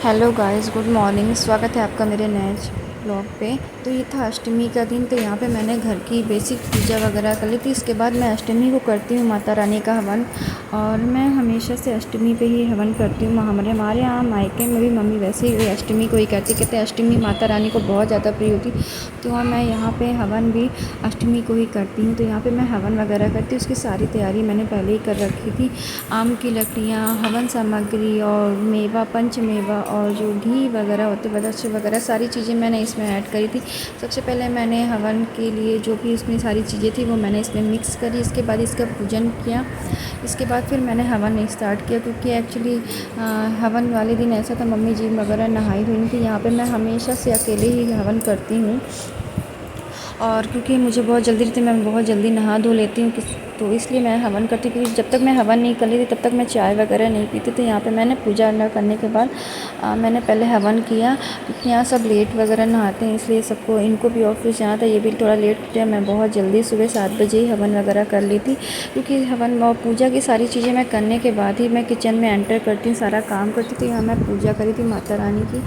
Hello guys, good morning. स्वागत है आपका मेरे नए ब्लॉग पे। तो ये था अष्टमी का दिन। तो यहाँ पे मैंने घर की बेसिक पूजा वगैरह कर ली थी। इसके बाद मैं अष्टमी को करती हूँ माता रानी का हवन। और मैं हमेशा से अष्टमी पे ही हवन करती हूँ। हमारे यहाँ मायके में भी मम्मी वैसे ही अष्टमी को ही करती, कहते हैं अष्टमी माता रानी को बहुत ज़्यादा प्रिय होती। तो मैं यहाँ पे हवन भी अष्टमी को ही करती हूँ। तो यहाँ पे मैं हवन वगैरह करती हूँ, उसकी सारी तैयारी मैंने पहले ही कर रखी थी। आम की लकड़ियाँ, हवन सामग्री और मेवा, पंच मेवा और जो घी वगैरह होते, बदाम वगैरह, सारी चीज़ें मैंने इसमें ऐड करी थी। सबसे पहले मैंने हवन के लिए जो भी इसमें सारी चीज़ें थी वो मैंने इसमें मिक्स करी। इसके बाद इसका पूजन किया। इसके बाद फिर मैंने हवन स्टार्ट किया, क्योंकि एक्चुअली हवन वाले दिन ऐसा था, मम्मी जी वगैरह नहाई हुई थी। यहाँ पे मैं हमेशा से अकेले ही हवन करती हूँ। और क्योंकि मुझे बहुत जल्दी रहती, मैं बहुत जल्दी नहा धो लेती हूँ, तो इसलिए मैं हवन करती हूँ। क्योंकि जब तक मैं हवन नहीं कर लेती तब तक मैं चाय वगैरह नहीं पीती। तो यहाँ पे मैंने पूजा अर्चना करने के बाद मैंने पहले हवन किया, क्योंकि यहाँ सब लेट वगैरह नहाते हैं, इसलिए सबको, इनको भी ऑफिस जाना था, ये भी थोड़ा लेट उठे। मैं बहुत जल्दी सुबह 7 बजे ही हवन वगैरह कर ली थी, क्योंकि हवन और पूजा की सारी चीज़ें मैं करने के बाद ही मैं किचन में एंटर करती हूँ, सारा काम करती। तो यहाँ मैं पूजा करी थी माता रानी की,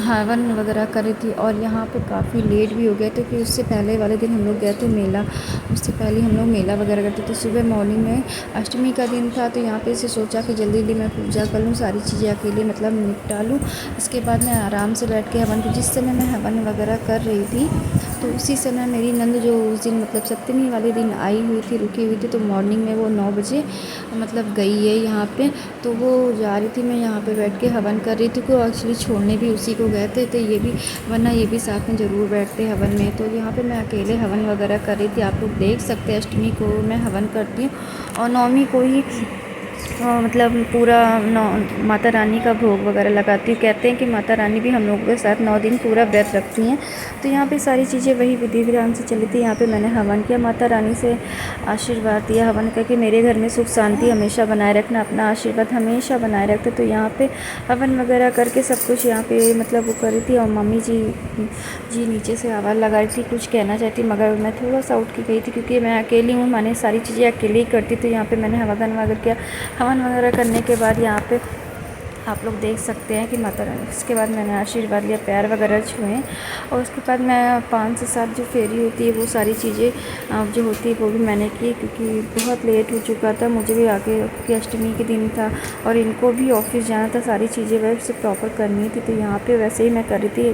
हवन वगैरह करी थी। और यहाँ पे काफ़ी लेट भी हो गया, क्योंकि उससे पहले वाले दिन हम लोग गए थे मेला। उससे पहले हम लोग मेला वगैरह करते थे। सुबह मॉर्निंग में अष्टमी का दिन था, तो यहाँ पे से सोचा कि जल्दी जल्दी मैं पूजा कर लूँ, सारी चीज़ें अकेले मतलब निपटा लूँ। इसके बाद मैं आराम से बैठ के हवन, जिस समय मैं हवन वगैरह कर रही थी, तो उसी समय मेरी नंद जो उस दिन मतलब सप्तमी वाले दिन आई हुई थी, रुकी हुई थी, तो मॉर्निंग में वो 9 बजे मतलब गई है यहाँ पे। तो वो जा रही थी, मैं यहाँ पे बैठ के हवन कर रही थी। को एक्चुअली छोड़ने भी उसी को गए थे, तो ये भी, वरना ये भी साथ में ज़रूर बैठते हवन में। तो यहाँ पे मैं अकेले हवन वगैरह कर रही थी। आप लोग देख सकते हैं अष्टमी को मैं हवन करती हूँ, और नवमी को ही मतलब पूरा नौ माता रानी का भोग वगैरह लगाती हूँ। कहते हैं कि माता रानी भी हम लोगों के साथ 9 दिन पूरा व्रत रखती हैं। तो यहाँ पे सारी चीज़ें वही विधि विधान से चली थी। यहाँ पे मैंने हवन किया, माता रानी से आशीर्वाद दिया हवन करके, मेरे घर में सुख शांति हमेशा बनाए रखना, अपना आशीर्वाद हमेशा बनाए रखते। तो यहाँ पे हवन वगैरह करके सब कुछ यहाँ पे मतलब वो करी थी। और मम्मी जी नीचे से आवाज़ लगा रही थी, कुछ कहना चाहती, मगर मैं थोड़ा सा उठ के गई थी, क्योंकि मैं अकेली हूँ, मैंने सारी चीज़ें अकेले ही करती। तो यहाँ पे मैंने हवन वगैरह किया। हवन वगैरह करने के बाद यहाँ पे आप लोग देख सकते हैं कि माता रानी, इसके बाद मैंने आशीर्वाद लिया, पैर वगैरह छुए। और उसके बाद मैं 5 से 7 जो फेरी होती है, वो सारी चीज़ें जो होती है वो भी मैंने की, क्योंकि बहुत लेट हो चुका था, मुझे भी आगे की अष्टमी के दिन था और इनको भी ऑफिस जाना था, सारी चीज़ें वैसे प्रॉपर करनी थी। तो यहाँ पे वैसे ही मैं कर रही थी।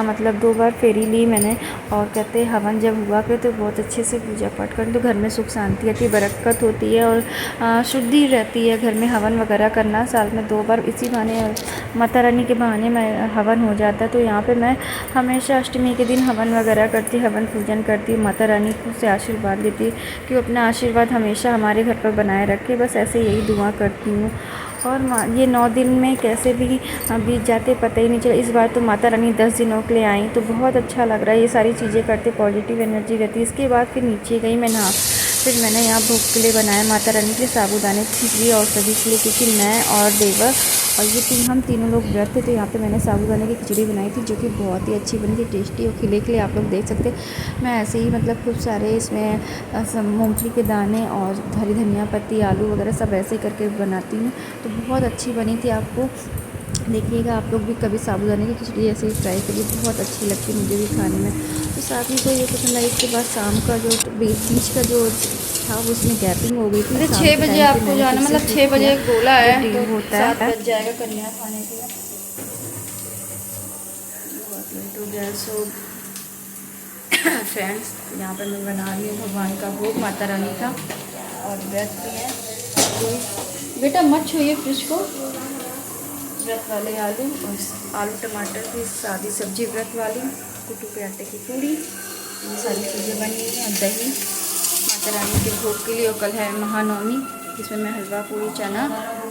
मतलब 2 बार फेरी ली मैंने। और कहते हैं हवन जब हुआ करे तो बहुत अच्छे से पूजा पाठ करें, तो घर में सुख शांति आती है, बरकत होती है और शुद्धि रहती है घर में। हवन वगैरह करना साल में 2 बार, इसी बहाने माता रानी के बहाने में हवन हो जाता है। तो यहाँ पे मैं हमेशा अष्टमी के दिन हवन वगैरह करती, हवन पूजन करती, माता रानी से आशीर्वाद लेती कि वो अपना आशीर्वाद हमेशा हमारे घर पर बनाए रखे। बस ऐसे यही दुआ करती हूँ। और ये 9 दिन में कैसे भी बीत जाते पता ही नहीं चला। इस बार तो माता रानी 10 दिनों के लिए आई, तो बहुत अच्छा लग रहा है। ये सारी चीज़ें करते पॉजिटिव एनर्जी रहती है। इसके बाद फिर नीचे गई मैं नहा, फिर मैंने यहाँ भोग के लिए बनाया माता रानी के लिए साबूदाने की खिचड़ी, और सभी के लिए, क्योंकि मैं और देवर और ये हम तीनों लोग व्रत थे। तो यहाँ पे मैंने साबूदाने की खिचड़ी बनाई थी, जो कि बहुत ही अच्छी बनी थी, टेस्टी और खिले खिले। आप लोग देख सकते हैं मैं ऐसे ही मतलब खूब सारे इसमें मूंगफली के दाने और हरी धनिया पत्ती, आलू वगैरह सब ऐसे करके बनाती हूँ। तो बहुत अच्छी बनी थी। आपको देखिएगा, आप लोग भी कभी साबूदाने की खिचड़ी ऐसे ही ट्राई करिए, बहुत अच्छी लगती है मुझे भी खाने में। तो साथ ही को ये पसंद आई। इसके बाद शाम का जो बीच का जो था उसमें गैपिंग हो गई थी। अरे शाम 6 के बजे टाइम पे आपको मैंने जाना, फिर से मतलब 6 कुक किया, बजे बोला जो है डी तो होता 7 है। बज जाएगा कन्या खाने के लिए। बहुत लेट हो गया। सो फ्रेंड्स, यहाँ पर मैं बना रही हूँ भगवान का भोग माता रानी का, और व्रत भी है। बेटा मत छूइए फ्रिज को। व्रत वाले आलू, और आलू टमाटर की सादी सब्जी व्रत वाली, कुटू के आटे की पूड़ी, ये सारी चीज़ें बनी हुई हैं। और दही माता रानी के भोग के लिए। और कल है महानवमी, जिसमें मैं हलवा पूड़ी चना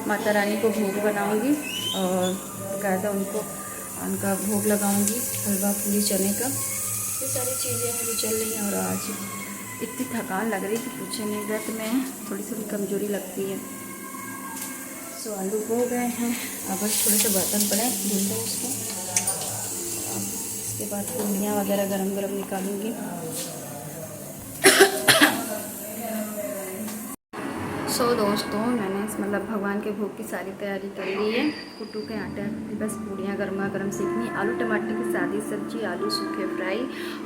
माता रानी को भोग बनाऊंगी, और बकायदा उनका भोग लगाऊंगी, हलवा पूड़ी चने का। ये सारी चीज़ें हैं जो चल रही हैं। और आज इतनी थकान लग रही कि पूछे नहीं, व्रत में थोड़ी सी कमज़ोरी लगती है। सो आलू हो गए हैं, अब बस थोड़े से बर्तन पड़े, धुल दो उसको। इसके बाद पूड़ियाँ वगैरह गरम गरम निकालूंगी। सो सो दोस्तों, मैंने मतलब भगवान के भोग की सारी तैयारी कर ली है। कुट्टू के आटे की बस पूड़ियाँ गर्मा गर्म सेकनी, आलू टमाटर की सादी सब्जी, आलू सूखे फ्राई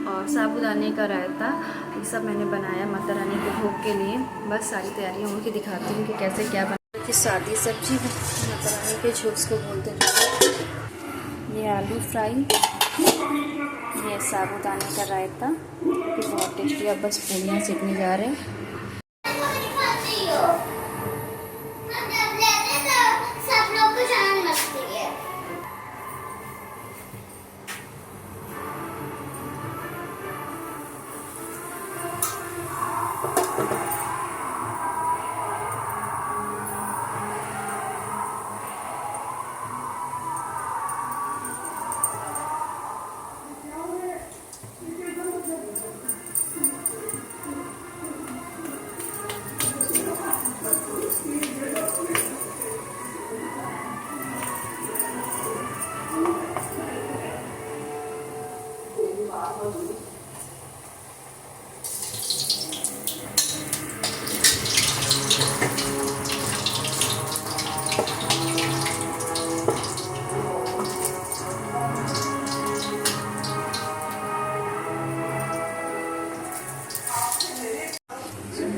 और साबूदाने का रायता, ये सब मैंने बनाया माता रानी के भोग के लिए। बस सारी तैयारियाँ उनकी दिखाती हूँ कि कैसे क्या बना। कि सादी सब्जी माता रानी के झोंक्स को बोलते हैं। ये आलू फ्राई, ये साबूदाने का रायता, ये बहुत टेस्टी। अब बस पूड़ियाँ सेकने जा रहे हैं।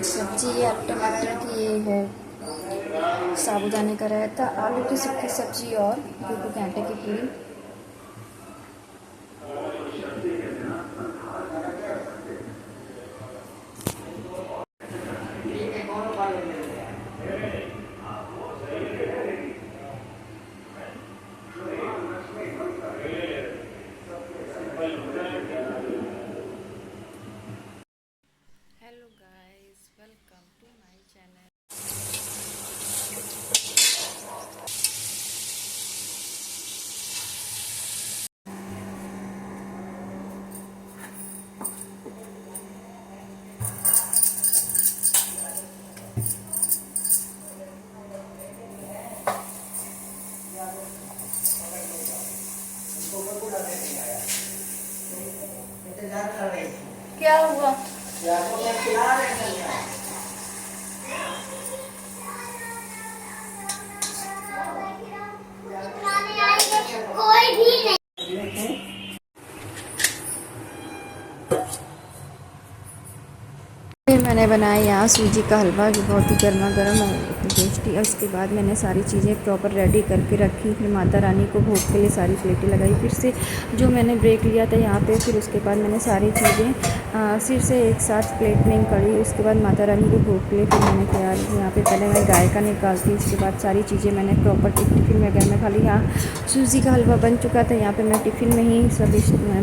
सब्जी आलू टमाटर की ये है, साबूदाने का रायता, आलू की सूखी सब्जी और कुट्टू के आटे की पूड़ी। Hello guys, welcome to my channel. क्या हुआ? कोई भी नहीं। फिर मैंने बनाया यहाँ सूजी का हलवा, जो बहुत ही गर्मा गर्म और टेस्टी। और उसके बाद मैंने सारी चीज़ें प्रॉपर रेडी करके रखी। फिर माता रानी को भोग के लिए सारी प्लेटें लगाई। फिर से जो मैंने ब्रेक लिया था यहाँ पे, फिर उसके बाद मैंने सारी चीज़ें सिर से एक साथ प्लेट में करी। उसके बाद माता रानी को भोग के लिए फिर मैंने तैयार की। यहाँ पे पहले मैं गाय का निकालती, उसके बाद सारी चीज़ें मैंने प्रॉपर टिफ़िन में, अगर मैं खाली यहाँ सूजी का हलवा बन चुका था, यहाँ पे मैं टिफ़िन में ही सब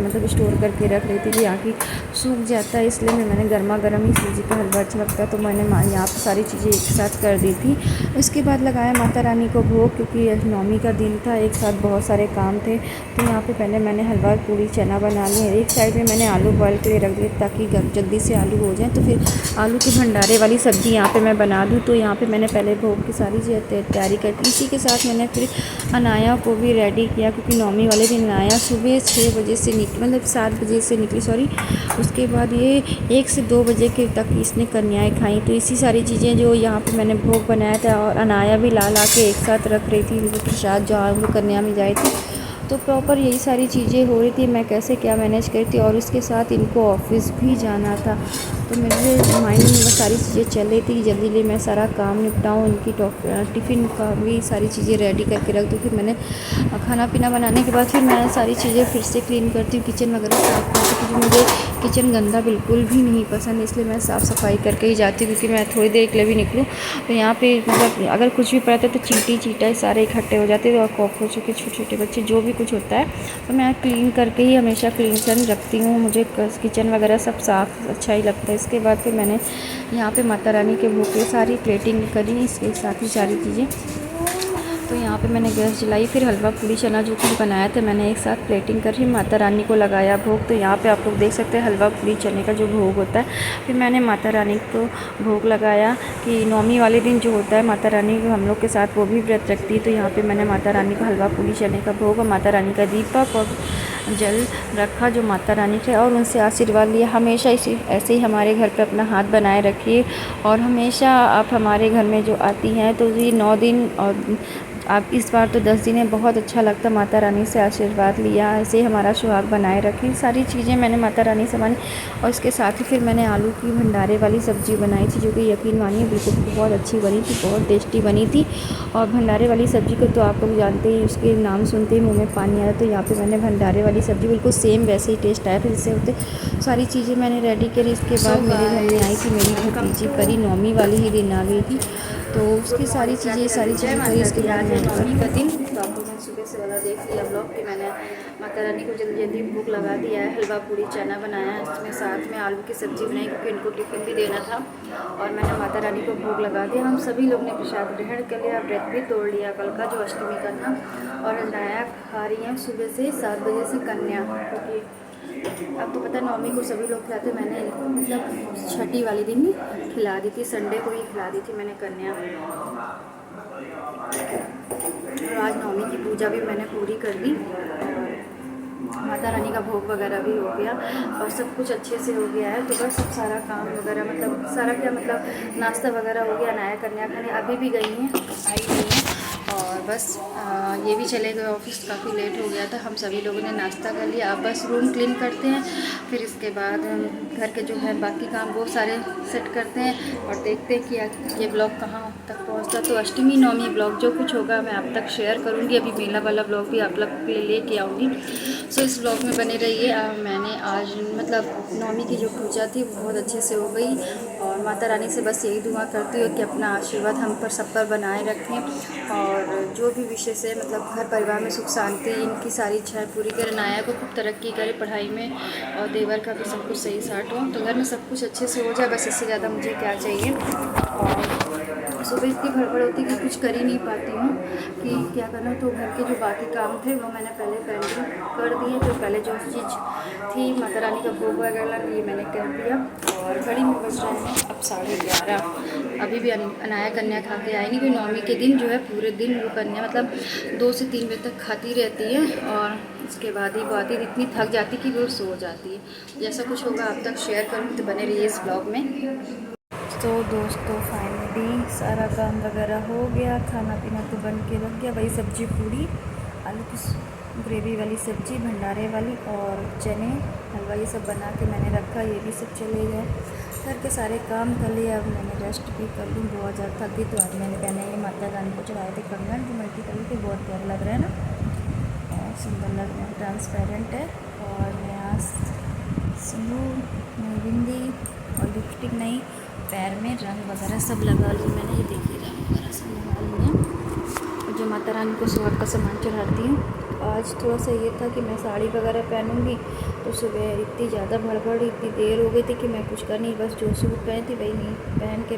मतलब स्टोर करके रख रही थी। यहाँ की सूख जाता है, इसलिए मैंने गर्मा गर्म ही सूजी का हलवा अच्छा लगता है, तो मैंने यहाँ पर सारी चीज़ें एक साथ कर दी थी। उसके बाद लगाया माता रानी को भोग, क्योंकि नौमी का दिन था, एक साथ बहुत सारे काम थे। तो यहाँ पे पहले मैंने हलवा पूरी चना बना लिया। एक साइड में मैंने आलू बॉयल के लिए रख दिए, ताकि जल्दी से आलू हो जाए। तो फिर आलू के भंडारे वाली सब्ज़ी यहाँ पे मैं बना दूँ। तो यहाँ पे मैंने पहले भोग की सारी तैयारी कर दी। इसी के साथ मैंने फिर अनाया को भी रेडी किया, क्योंकि नौमी वाले दिन अनाया सुबह 6 बजे से निकली, मतलब 7 बजे से निकली, सॉरी। उसके बाद ये 1 से 2 बजे के तक इसने कन्याएँ खाई। तो इसी सारी चीज़ें जो यहाँ पे मैंने भोग बनाया था, और अनाया भी ला के एक साथ रख रही थी, वो प्रसाद जो वो कन्या में जाए थी। तो प्रॉपर यही सारी चीज़ें हो रही थी, मैं कैसे क्या मैनेज करी थी। और उसके साथ इनको ऑफिस भी जाना था, तो मेरे माइंड में वो सारी चीज़ें चल रही थी, जल्दी जल्दी मैं सारा काम निपटाऊँ, इनकी टिफ़िन का भी सारी चीज़ें रेडी करके रख दूँ। फिर मैंने खाना पीना बनाने के बाद फिर मैं सारी चीज़ें फिर से क्लीन करती हूँ, किचन वगैरह साफ़ करती हूँ, क्योंकि मुझे किचन गंदा बिल्कुल भी नहीं पसंद, इसलिए मैं साफ़ सफाई करके ही जाती हूँ। क्योंकि मैं थोड़ी देर के लिए भी निकलूँ तो यहाँ पे मतलब अगर कुछ भी पड़ता है तो चींटी चीटा सारे इकट्ठे हो जाते हैं, और कॉकरोचों के छोटे छोटे बच्चे जो भी कुछ होता है, तो मैं क्लीन करके ही हमेशा क्लीन रखती हूँ। मुझे किचन वगैरह सब साफ़ अच्छा ही लगता है। इसके बाद फिर मैंने यहाँ पे माता रानी के भोग के सारी प्लेटिंग करी, इसके साथ ही सारी चीज़ें तो यहाँ पे मैंने गैस जलाई, फिर हलवा पूड़ी चना जो कुछ बनाया था मैंने एक साथ प्लेटिंग कर ही माता रानी को लगाया भोग। तो यहाँ पे आप लोग देख सकते हैं हलवा पूड़ी चने का जो भोग होता है। फिर मैंने माता रानी को भोग लगाया कि नौमी वाले दिन जो होता है माता रानी हम लोग के साथ वो भी व्रत रखती है। तो यहाँ पर मैंने माता रानी को हलवा पूड़ी चने का भोग और माता रानी का दीपक और जल रखा जो माता रानी थे, और उनसे आशीर्वाद लिया। हमेशा इसी ऐसे ही हमारे घर पे अपना हाथ बनाए रखिए, और हमेशा आप हमारे घर में जो आती हैं तो ये 9 दिन, और आप इस बार तो 10 दिन है, बहुत अच्छा लगता माता रानी से आशीर्वाद लिया। ऐसे ही हमारा सुहाग बनाए रखें। सारी चीज़ें मैंने माता रानी से मानी, और इसके साथ ही फिर मैंने आलू की भंडारे वाली सब्ज़ी बनाई थी, जो कि यकीन मानिए बिल्कुल बहुत अच्छी बनी थी, बहुत टेस्टी बनी थी। और भंडारे वाली सब्ज़ी को तो आप लोग जानते ही, उसके नाम सुनते ही मुँह में पानी आया। तो यहाँ पर मैंने भंडारे वाली सब्ज़ी बिल्कुल सेम वैसे ही टेस्ट आया। फिर इससे होते सारी चीज़ें मैंने रेडी करी। इसके बाद मेरे घर में आई थी मेरी भतीजी परी, नौमी वाली ही दिन आ गई थी, तो उसकी सारी चीज़ें करी। इसके बाद नौमी का दिन तो आप लोगों ने सुबह से वाला देख लिया ब्लॉग कि मैंने माता रानी को जल्दी जल्दी भूख लगा दिया है। हलवा पूड़ी चना बनाया है, इसमें साथ में आलू की सब्ज़ी बनाई क्योंकि इनको टिफ़िन भी देना था, और मैंने माता रानी को भोग लगा दिया। हम सभी लोग ने प्रसाद ग्रहण कर लिया, व्रत भी तोड़ लिया कल का जो अष्टमी का था। और नया खा रही हैं सुबह से 7 बजे से कन्या, क्योंकि अब तो पता है नौमी को सभी लोग खिलाते, मैंने इनको मतलब छठी वाले दिन ही खिला दी थी, संडे को ही खिला दी थी मैंने कन्या। और आज नौमी की पूजा भी मैंने पूरी कर दी, माता रानी का भोग वगैरह भी हो गया और सब कुछ अच्छे से हो गया है। तो बस अब सारा काम वगैरह मतलब सारा क्या मतलब नाश्ता वगैरह हो गया, नया कन्या खाने अभी भी गई हैं, आई नहीं हैं। और बस ये भी चले गए ऑफिस, काफ़ी लेट हो गया था। हम सभी लोगों ने नाश्ता कर लिया, अब बस रूम क्लीन करते हैं, फिर इसके बाद घर के जो है बाकी काम वो सारे सेट करते हैं और देखते हैं कि ये ब्लॉग कहाँ तक पहुँचता। तो अष्टमी नौमी ब्लॉग जो कुछ होगा मैं आप तक शेयर करूँगी। अभी मेला वाला ब्लॉग भी आप लोग के लिए लेके आऊँगी, सो इस ब्लॉग में बने रहिए। मैंने आज मतलब नौमी की जो पूजा थी वो बहुत अच्छे से हो गई, और माता रानी से बस यही दुआ करती हूँ कि अपना आशीर्वाद हम पर सब पर बनाए रखें, और जो भी विशेष है मतलब घर परिवार में सुख शांति, इनकी सारी इच्छाएं पूरी करें। नाया को खूब तरक्की करे पढ़ाई में, और देवर का भी सब कुछ सही साट हो, तो घर में सब कुछ अच्छे से हो जाए, बस इससे ज़्यादा मुझे क्या चाहिए। और सुबह इतनी भड़बड़ होती है कि कुछ कर ही नहीं पाती हूँ कि क्या करना। तो घर के जो बाकी काम थे वो मैंने पहले पेंटिंग कर दिए, जो पहले जो चीज़ थी माता रानी का भोग वगैरह ये मैंने कर दिया। और घड़ी में बज रहे हैं अब 11:30, अभी भी अनाया कन्या खा के आई नहीं। कोई नौमी के दिन जो है पूरे दिन वो कन्या मतलब 2 से 3 बजे तक खाती रहती है, और उसके बाद ही वो आती इतनी थक जाती कि वो सो जाती है। जैसा कुछ होगा आप तक शेयर करूँ, तो बने रहिए इस ब्लॉग में। तो दोस्तों फाइनली सारा काम वगैरह हो गया, खाना पीना तो बन के रख गया। वही सब्जी पूरी, आलू की ग्रेवी वाली सब्जी, भंडारे वाली और चने हलवा ये सब बना के मैंने रखा, ये भी सब चले गए। घर के सारे काम कर लिए, अब मैंने रेस्ट भी कर लूँ, बहुत ज़्यादा थक गई। तो आज मैंने पहने ये माता रानी को चढ़ाए थे कंगन, जो मल्टी कलर के बहुत प्यारे लग रहे हैं ना, और सुंदर लग रहे हैं, ट्रांसपेरेंट है। और नया सिंदूर, नई बिंदी और लिपस्टिक नहीं, पैर में रंग वगैरह सब लगा लूँ मैंने, ये देखिए रंग वगैरह सब लगा लिए। और जो माता रानी को सुहाग का सामान चढ़ाती हूँ, आज थोड़ा सा ये था कि मैं साड़ी वगैरह पहनूंगी, तो सुबह इतनी ज़्यादा भड़बड़, इतनी देर हो गई थी कि मैं कुछ कर नहीं, बस जो सूट पहनी थी वही नहीं पहन के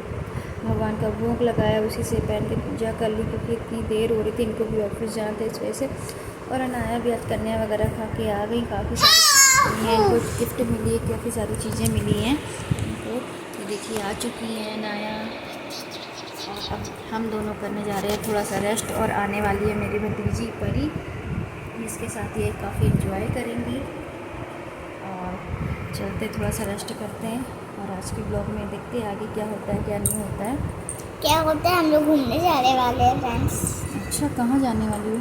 भगवान का भोग लगाया, उसी से पहन के पूजा कर ली, क्योंकि इतनी देर हो रही थी, इनको भी ऑफिस जाना था इस वजह से। और अनाया भी आज कन्या वगैरह खा के आ गई, काफ़ी सारी इनको गिफ्ट मिली है, काफ़ी सारी चीज़ें मिली हैं इनको, तो देखिए आ चुकी है अनाया। और अब हम दोनों करने जा रहे हैं थोड़ा सा रेस्ट, और आने वाली है मेरी भतीजी परी, इसके साथ ये काफ़ी इन्जॉय करेंगी। और चलते थोड़ा सा रेस्ट करते हैं, और आज के ब्लॉग में देखते हैं आगे क्या होता है क्या नहीं होता है। क्या होता है, हम लोग घूमने जाने वाले हैं फ्रेंड्स। अच्छा, कहाँ जाने वाली हो?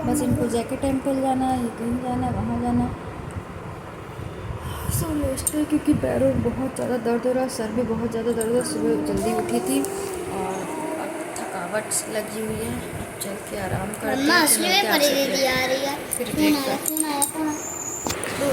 बस इनको जैके टेम्पल जाना है, ये कहीं जाना है, वहाँ जाना है। सो रेस्ट है क्योंकि पैरों बहुत ज़्यादा दर्द हो रहा है, सर भी बहुत ज़्यादा दर्द हो रहा है। सुबह जल्दी उठी थी और अब थकावट लगी हुई है, चल के आराम करते हैं।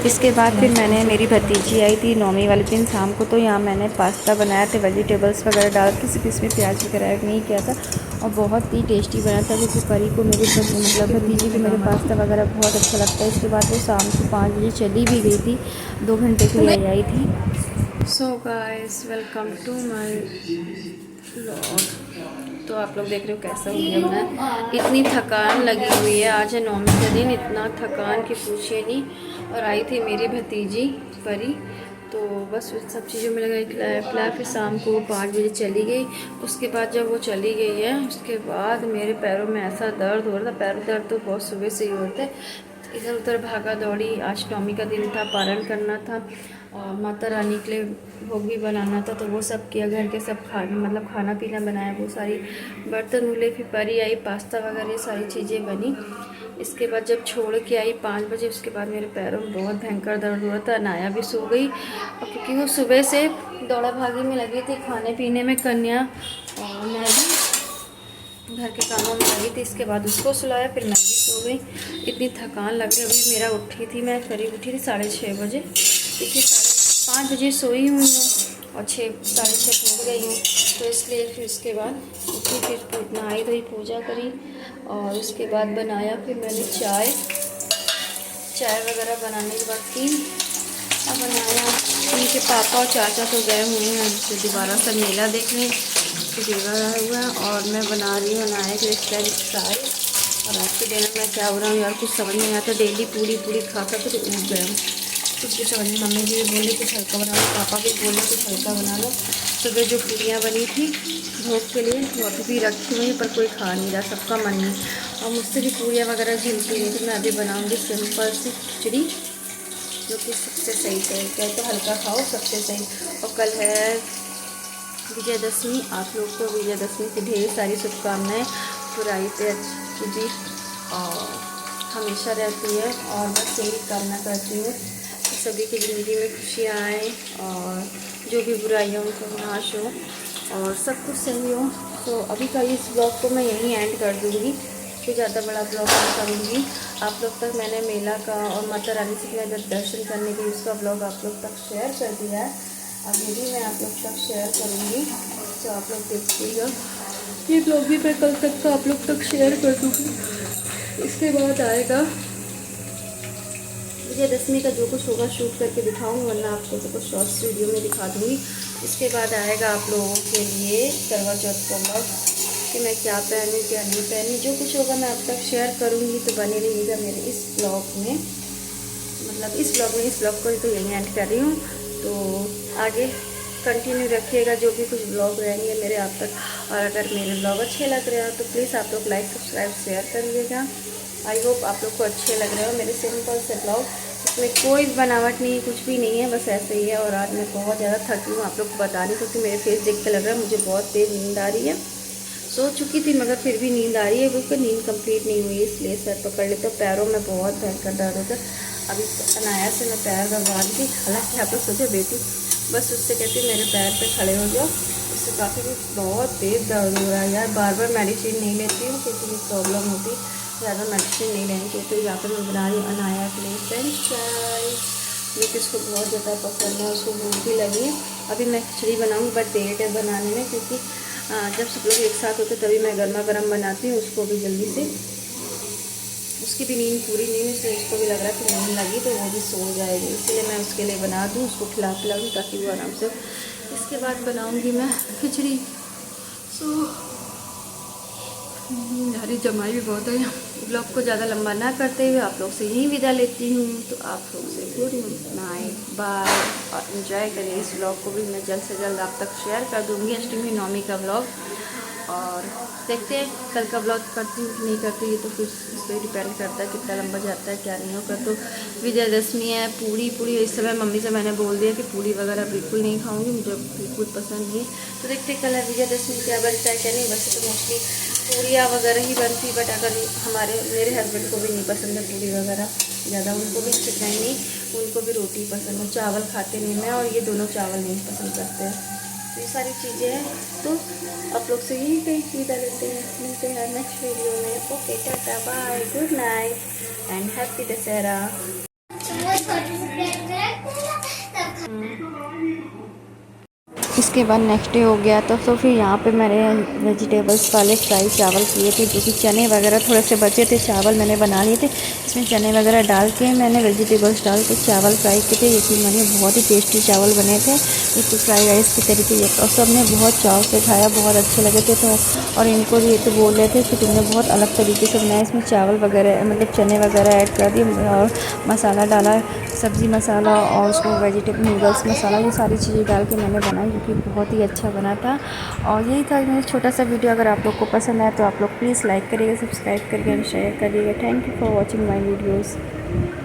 इसके बाद फिर मैंने मेरी भतीजी आई थी नौमी वाले दिन शाम को, तो यहाँ मैंने पास्ता बनाया था, वेजिटेबल्स वगैरह डाल के, सिर्फ इसमें प्याज वगैरह नहीं किया था, और बहुत ही टेस्टी बना था, क्योंकि परी को मेरी मतलब भतीजी को मेरे पास्ता वगैरह बहुत अच्छा लगता है। इसके बाद वो शाम को 5 बजे चली भी गई थी, 2 घंटे के लिए आई थी। So guys, welcome to my vlog. तो आप लोग देख रहे हो कैसा हो गया मैं। इतनी थकान लगी हुई है, आज है 9वीं का दिन, इतना थकान की पूछिए नहीं। और आई थी मेरी भतीजी परी, तो बस उस सब चीज़ों में लगा खिलाया फिर शाम को वो 5 बजे चली गई। उसके बाद जब वो चली गई है उसके बाद मेरे पैरों में ऐसा दर्द हो रहा था। पैर दर्द तो बहुत सुबह से ही होता है, इधर उधर भागा दौड़ी। आज 9वीं का दिन था, पारण करना था और माता रानी के लिए भोग भी बनाना था, तो वो सब किया। घर के सब खाना पीना बनाया, वो सारी बर्तन धुले, फिर परी आई, पास्ता वगैरह ये सारी चीज़ें बनी। इसके बाद जब छोड़ के आई 5 बजे, उसके बाद मेरे पैरों में बहुत भयंकर दर्द हो रहा था। नाया भी सो गई और क्योंकि वो सुबह से दौड़ा भागी में लगी थी, खाने पीने में कन्या, और मैं भी घर के कामों में लगी थी। इसके बाद उसको सुलाया, फिर मैं भी सो गई। इतनी थकान लग रही। अभी मेरा उठी थी, मैं करीब उठी थी 6:30 बजे, देखिए 5 बजे सोई हुई हूँ और 6 साढ़े 6 हो गई हूँ। तो इसलिए फिर उसके बाद उठी, फिर नहाई धोई, पूजा करी और उसके बाद बनाया फिर मैंने चाय वगैरह बनाने के बाद पी और बनाया। उनके पापा और चाचा तो गए हुए हैं तो दोबारा से मेला देखने, तो देवर आया हुआ है और मैं बना रही हूँ नहाए के चाय। और आज के दिन मैं क्या हो रहा हूँ यार, कुछ समझ नहीं आता। डेली पूरी खा कर तो उठ गए हम, कुछ समझ में। मम्मी भी बोले कुछ हल्का बना लो, पापा भी बोले कुछ हल्का बना लो। सुबह जो पूरियाँ बनी थी भोग के लिए वो अभी भी रखी हुई, पर कोई खा नहीं रहा, सबका मन नहीं। और मुझसे भी पूरियाँ वगैरह झिलती नहीं, तो मैं अभी बनाऊँगी सिंपल सी खिचड़ी, जो कि सबसे सही है। क्या तो हल्का खाओ, सबसे सही। और कल है विजयदशमी, आप लोग को विजयदशमी की ढेर सारी शुभकामनाएँ। बुराई पे अच्छी जीत और हमेशा रहती है, और बस यही कामना करती हूँ कि सभी की ज़िंदगी में खुशियाँ आएँ और जो भी बुराइयाँ उनको नाश हो और सब कुछ सही हो। तो अभी का इस ब्लॉग को मैं यहीं एंड कर दूँगी, फिर ज़्यादा बड़ा ब्लॉग नहीं करूँगी। आप लोग तक मैंने मेला का और माता रानी से मैं दर्शन करने के उसका ब्लॉग आप लोग तक शेयर कर दिया है। अब ये भी मैं आप लोग तक शेयर करूँगी, तो आप लोग देखिएगा। ये ब्लॉग भी मैं कल तक का आप लोग तक शेयर कर दूँगी। इसके बाद आएगा विजयदशमी का जो कुछ होगा शूट करके दिखाऊंगी, वरना आपको तो कुछ शॉर्ट्स वीडियो में दिखा दूँगी। इसके बाद आएगा आप लोगों के लिए करवा चौथ का ब्लॉग, कि मैं क्या पहनी क्या नहीं पहनी, जो कुछ होगा मैं आप तक शेयर करूँगी। तो बने रहिएगा मेरे इस ब्लॉग में, मतलब इस ब्लॉग को तो यहीं एंड कर रही हूँ। तो आगे कंटिन्यू रखिएगा, जो भी कुछ ब्लॉग रहेंगे मेरे आप तक। और अगर मेरे ब्लॉग अच्छे लग रहे हो तो प्लीज़ आप लोग लाइक सब्सक्राइब शेयर करिएगा। आई होप आप लोग को अच्छे लग रहे हो मेरे सिंपल से ब्लॉग। इसमें कोई बनावट नहीं है, कुछ भी नहीं है, बस ऐसे ही है। और आज मैं बहुत ज़्यादा थकी हूँ, आप लोग को बता नहीं सकती। मेरे फेस देख के लग रहा है मुझे बहुत तेज़ नींद आ रही है। सो चुकी थी मगर फिर भी नींद आ रही है, बिल्कुल नींद कंप्लीट नहीं हुई, इसलिए सर पकड़ लेते। पैरों में बहुत भयंकर दर्द होता है। अभी अनाया से मैं पैर दबा दी थी, हालांकि आप लोग सोचो बेटी बस उससे कहती मेरे पैर पे खड़े हो जाओ, उससे काफ़ी बहुत तेज़ दर्द हो रहा है यार। बार बार मेडिसिन नहीं लेती हूँ क्योंकि ये प्रॉब्लम होती, ज़्यादा मेडिसिन नहीं लेनी चाहिए। तो यहाँ पर मैं बना रही हूँ अनाया के लिए फ्रेंच फ्राइज, जो कि इसको बहुत ज़्यादा पसंद है, उसको भूख भी लगी है। अभी मैं खिचड़ी बनाऊँगी, बट देर है बनाने में, क्योंकि जब सब लोग एक साथ होते तभी मैं गर्मा गर्म बनाती हूँ। उसको भी जल्दी से, उसकी भी नींद पूरी नहीं हुई, इसलिए उसको भी लग रहा है कि नींद लगी तो वो भी सो जाएगी, इसलिए मैं उसके लिए बना दूँ, उसको खिला दूँ ताकि वो आराम से। इसके बाद बनाऊँगी मैं खिचड़ी। सो हरी जमाई भी बहुत है। ब्लॉग को ज़्यादा लंबा ना करते हुए आप लोग से यहीं विदा लेती हूँ। तो आप लोग से गुड नाइट, बाय, और इन्जॉय करिए इस ब्लॉग को भी। मैं जल्द से जल्द आप तक शेयर कर दूँगी अष्टमी नवमी का ब्लॉग। और देखते हैं कल का ब्लॉग करती हूँ कि नहीं करती, ये तो फिर इस पर डिपेंड करता है कितना लंबा जाता है, क्या नहीं होगा। तो विजयदशमी है, पूड़ी इस समय मम्मी से मैंने बोल दिया कि पूड़ी वगैरह बिल्कुल नहीं खाऊंगी, मुझे बिल्कुल पसंद नहीं। तो देखते कल विजयदशमी क्या बनता है क्या नहीं। वैसे तो मोस्टली पूड़ियाँ वगैरह ही बनती, बट अगर मेरे हस्बैंड को भी नहीं पसंद है पूड़ी वगैरह ज़्यादा, उनको भी चिकन नहीं, उनको भी रोटी पसंद है, चावल खाते नहीं मैं, और ये दोनों चावल नहीं पसंद करते हैं। तो ये सारी चीज़ें हैं। तो आप लोग से यही कहीं सीधा लेते हैं, मिलते हैं नेक्स्ट वीडियो में। Okay, tata, bye, good night and happy Dussehra. इसके बाद नेक्स्ट डे हो गया तो फिर यहाँ पे मैंने वेजिटेबल्स वाले फ्राई चावल किए थे, जो कि चने वगैरह थोड़े से बचे थे, चावल मैंने बना लिए थे। इसमें चने वगैरह डाल के मैंने वेजिटेबल्स डाल के चावल फ्राई किए थे। यकीन मानिए बहुत ही टेस्टी चावल बने थे, एक फ्राई राइस की तरीके से। और सब ने बहुत चाव से खाया, बहुत अच्छे लगे थे। तो और इनको भी ये तो बोल रहे थे कि तुमने बहुत अलग तरीके से बनाया, इसमें चावल वगैरह मतलब चने वगैरह ऐड कर दिए और मसाला डाला, सब्ज़ी मसाला और उसमें वेजिटेबल नूडल्स मसाला, ये सारी चीज़ें डाल के मैंने बनाई, जो कि बहुत ही अच्छा बना था। और यही था मेरा छोटा सा वीडियो। अगर आप लोग को पसंद आया तो आप लोग प्लीज़ लाइक करिएगा, सब्सक्राइब करिएगा, शेयर करिएगा। Thank you for watching my videos.